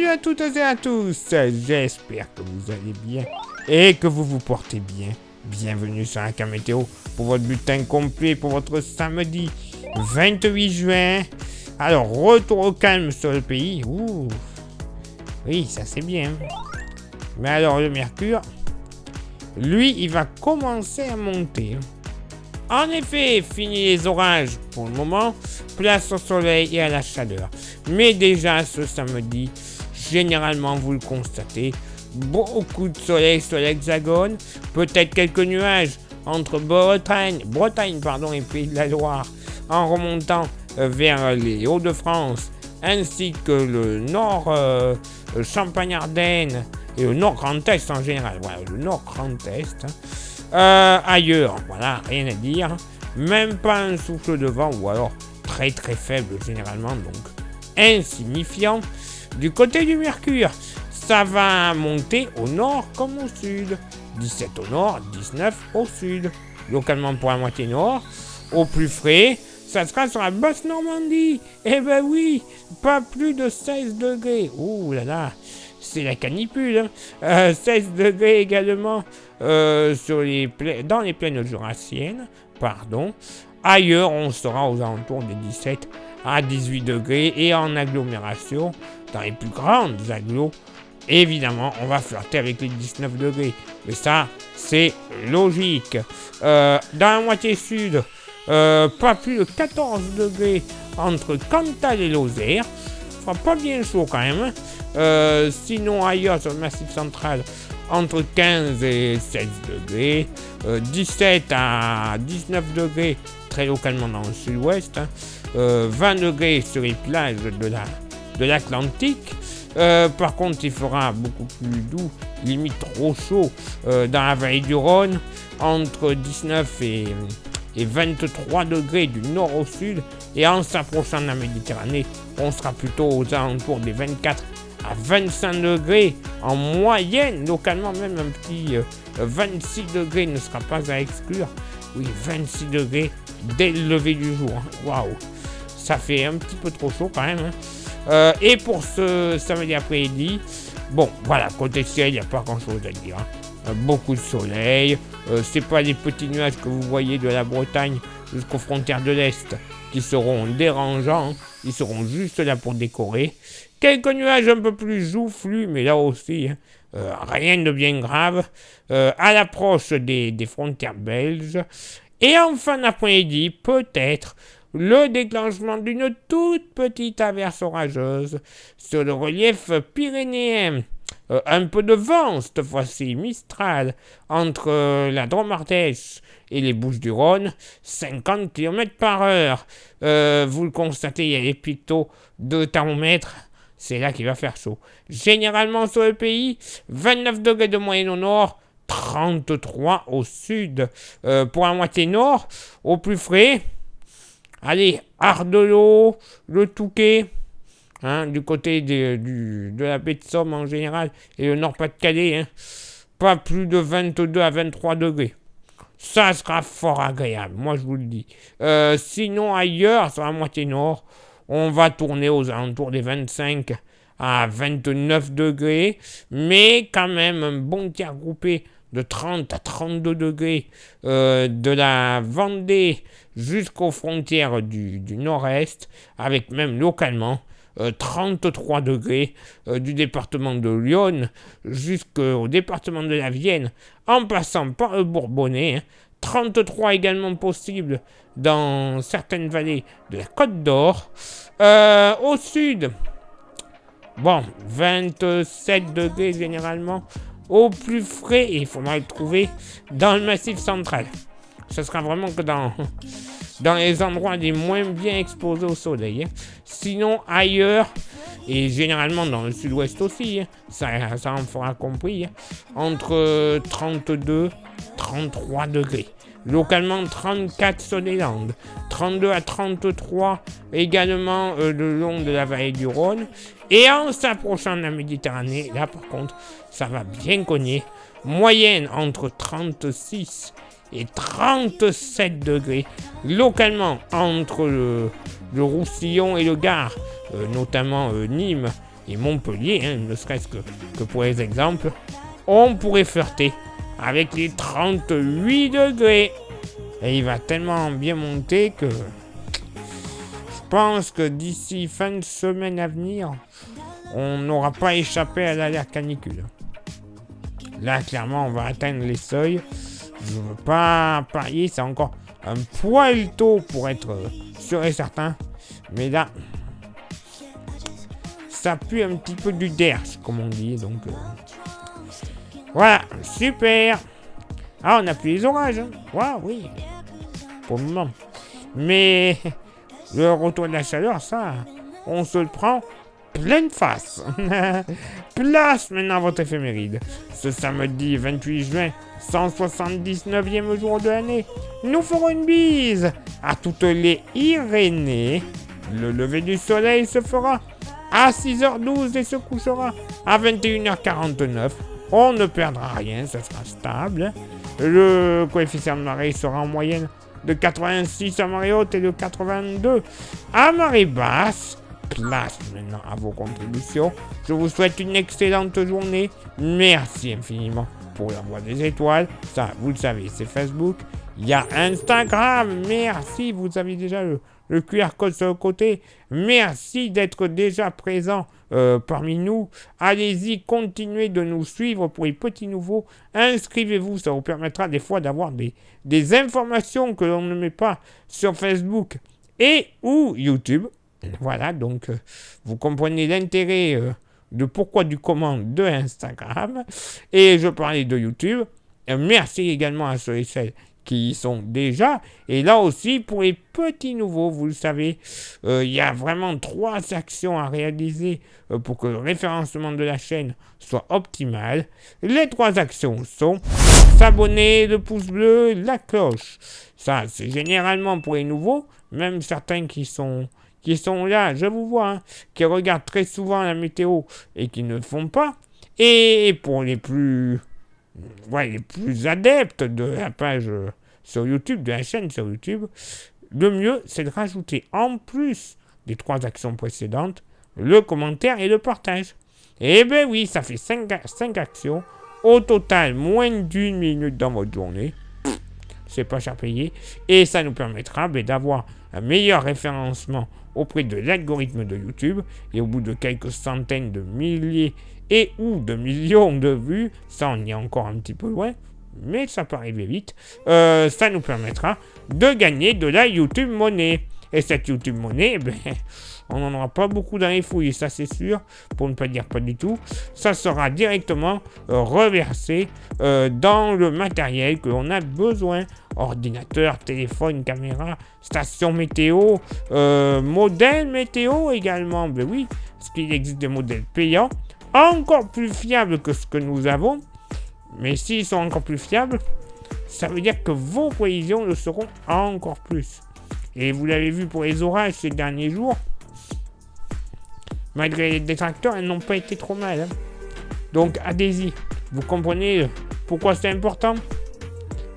Salut à toutes et à tous, j'espère que vous allez bien et que vous vous portez bien. Bienvenue sur la Météo pour votre bulletin complet pour votre samedi 28 juin. Alors, retour au calme sur le pays. Ouh. Oui, ça c'est bien. Mais alors, le mercure, lui, il va commencer à monter. En effet, fini les orages pour le moment, place au soleil et à la chaleur. Mais déjà ce samedi, généralement vous le constatez, beaucoup de soleil sur l'hexagone, peut-être quelques nuages entre Bretagne et Pays de la Loire, en remontant vers les Hauts-de-France, ainsi que le nord Champagne-Ardenne et le nord Grand Est en général. Voilà, le nord Grand Est. Ailleurs, voilà, rien à dire. Même pas un souffle de vent, ou alors très très faible généralement, donc insignifiant. Du côté du mercure, ça va monter au nord comme au sud. 17 au nord, 19 au sud. Localement pour la moitié nord. Au plus frais, ça sera sur la basse Normandie. Eh ben oui, pas plus de 16 degrés. Ouh là là, c'est la canicule. 16 degrés également dans les plaines jurassiennes. Ailleurs, on sera aux alentours des 17 à 18 degrés. Et en agglomération, dans les plus grandes agglos, évidemment, on va flirter avec les 19 degrés. Mais ça, c'est logique. Dans la moitié sud, pas plus de 14 degrés entre Cantal et Lozère. Ça fera pas bien chaud quand même. Sinon, ailleurs, sur le massif central, entre 15 et 16 degrés. 17 à 19 degrés, très localement dans le sud-ouest. 20 degrés sur les plages de l'Atlantique. Par contre, il fera beaucoup plus doux, limite trop chaud, dans la vallée du Rhône, entre 19 et 23 degrés du nord au sud. Et en s'approchant de la Méditerranée, on sera plutôt aux alentours des 24 à 25 degrés en moyenne, localement même un petit 26 degrés ne sera pas à exclure. Oui, 26 degrés dès le lever du jour. Waouh, ça fait un petit peu trop chaud quand même. Et pour ce samedi après-midi, bon, voilà, côté ciel, il n'y a pas grand-chose à dire. Beaucoup de soleil. C'est pas les petits nuages que vous voyez de la Bretagne jusqu'aux frontières de l'Est qui seront dérangeants. Ils seront juste là pour décorer. Quelques nuages un peu plus joufflus, mais là aussi, rien de bien grave. À l'approche des frontières belges. Et en fin d'après-midi, peut-être le déclenchement d'une toute petite averse orageuse sur le relief pyrénéen. Un peu de vent, cette fois-ci, Mistral, entre la Drôme-Ardèche et les Bouches-du-Rhône, 50 km/h. Vous le constatez, il y a les pictos de thermomètre. C'est là qu'il va faire chaud. Généralement sur le pays, 29 degrés de moyenne au nord, 33 au sud. Pour la moitié nord, au plus frais, allez, Ardelot, le Touquet, du côté de la baie de Somme en général, et le Nord-Pas-de-Calais, pas plus de 22 à 23 degrés. Ça sera fort agréable, moi je vous le dis. Sinon ailleurs, sur la moitié nord, on va tourner aux alentours des 25 à 29 degrés, mais quand même un bon tiers groupé de 30 à 32 degrés de la Vendée jusqu'aux frontières du nord-est, avec même localement 33 degrés du département de Lyon jusqu'au département de la Vienne, en passant par le Bourbonnais. 33 également possible dans certaines vallées de la Côte d'Or. Au sud, bon, 27 degrés généralement. Au plus frais, et il faudra le trouver dans le massif central. Ce sera vraiment que dans les endroits les moins bien exposés au soleil. Sinon, ailleurs, et généralement dans le sud-ouest aussi, ça en fera compris, entre 32 33 degrés. Localement, 34 sur les Landes, 32 à 33 également le long de la vallée du Rhône. Et en s'approchant de la Méditerranée, là par contre, ça va bien cogner. Moyenne entre 36 et 37 degrés. Localement, entre le Roussillon et le Gard, notamment Nîmes et Montpellier, hein, ne serait-ce que pour les exemples, on pourrait flirter avec les 38 degrés. Et il va tellement bien monter que je pense que d'ici fin de semaine à venir, on n'aura pas échappé à l'alerte canicule. Là, clairement, on va atteindre les seuils. Je ne veux pas parier, c'est encore un poil tôt pour être sûr et certain. Mais là, ça pue un petit peu du derche, comme on dit. Donc, voilà, super. Ah, on a plus les orages. Hein. Waouh, oui. Pour le moment. Mais le retour de la chaleur, ça, on se le prend pleine face. Place maintenant votre éphéméride. Ce samedi 28 juin, 179e jour de l'année, nous ferons une bise à toutes les Irénées. Le lever du soleil se fera à 6h12 et se couchera à 21h49. On ne perdra rien, ça sera stable. Le coefficient de marée sera en moyenne de 86 à marée haute et de 82 à marée basse. Place maintenant à vos contributions. Je vous souhaite une excellente journée. Merci infiniment pour l'envoi des étoiles. Ça, vous le savez, c'est Facebook. Il y a Instagram. Merci, vous avez déjà le QR code sur le côté. Merci d'être déjà présent parmi nous. Allez-y, continuez de nous suivre pour les petits nouveaux. Inscrivez-vous, ça vous permettra des fois d'avoir des informations que l'on ne met pas sur Facebook et ou YouTube. Voilà, donc vous comprenez l'intérêt de pourquoi du comment de Instagram. Et je parlais de YouTube. Merci également à ceux et celles qui y sont déjà. Et là aussi, pour les petits nouveaux, vous le savez, il y a vraiment 3 actions à réaliser pour que le référencement de la chaîne soit optimal. Les 3 actions sont s'abonner, le pouce bleu, la cloche. Ça, c'est généralement pour les nouveaux, même certains qui sont là, je vous vois, hein, qui regardent très souvent la météo et qui ne font pas. Et pour les plus adeptes de la page sur YouTube, de la chaîne sur YouTube, le mieux, c'est de rajouter en plus des 3 actions précédentes, le commentaire et le partage. Et ben oui, ça fait 5 actions. Au total, moins d'1 minute dans votre journée. C'est pas cher payé. Et ça nous permettra d'avoir un meilleur référencement auprès de l'algorithme de YouTube. Et au bout de quelques centaines de milliers et ou de millions de vues, ça on y est encore un petit peu loin, mais ça peut arriver vite, ça nous permettra de gagner de la YouTube Money. Et cette YouTube Money, on n'en aura pas beaucoup dans les fouilles, ça c'est sûr, pour ne pas dire pas du tout. Ça sera directement reversé dans le matériel que l'on a besoin. Ordinateur, téléphone, caméra, station météo, modèle météo également. Ben oui, parce qu'il existe des modèles payants, encore plus fiables que ce que nous avons. Mais s'ils sont encore plus fiables, ça veut dire que vos prévisions le seront encore plus. Et vous l'avez vu pour les orages ces derniers jours, malgré les détracteurs, elles n'ont pas été trop mal. Hein. Donc allez-y, vous comprenez pourquoi c'est important ?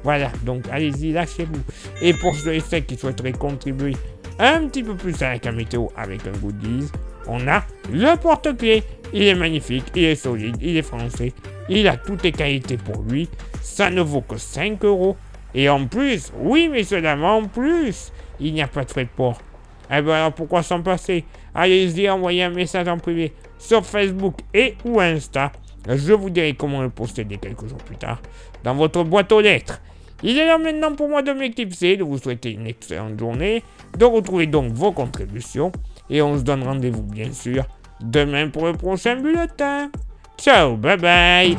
Voilà, donc allez-y, lâchez-vous. Et pour ceux et celles qui souhaiteraient contribuer un petit peu plus avec la météo avec un goodies, on a le porte-clés. Il est magnifique, il est solide, il est français, il a toutes les qualités pour lui. Ça ne vaut que 5 €. Et en plus, oui messieurs dames, en plus, il n'y a pas de frais de port. Eh bien alors pourquoi s'en passer ? Allez-y, envoyez un message en privé sur Facebook et ou Insta. Je vous dirai comment le posséder quelques jours plus tard dans votre boîte aux lettres. Il est là maintenant pour moi de m'éclipser, de vous souhaiter une excellente journée, de retrouver donc vos contributions. Et on se donne rendez-vous bien sûr demain pour le prochain bulletin. Ciao, bye bye.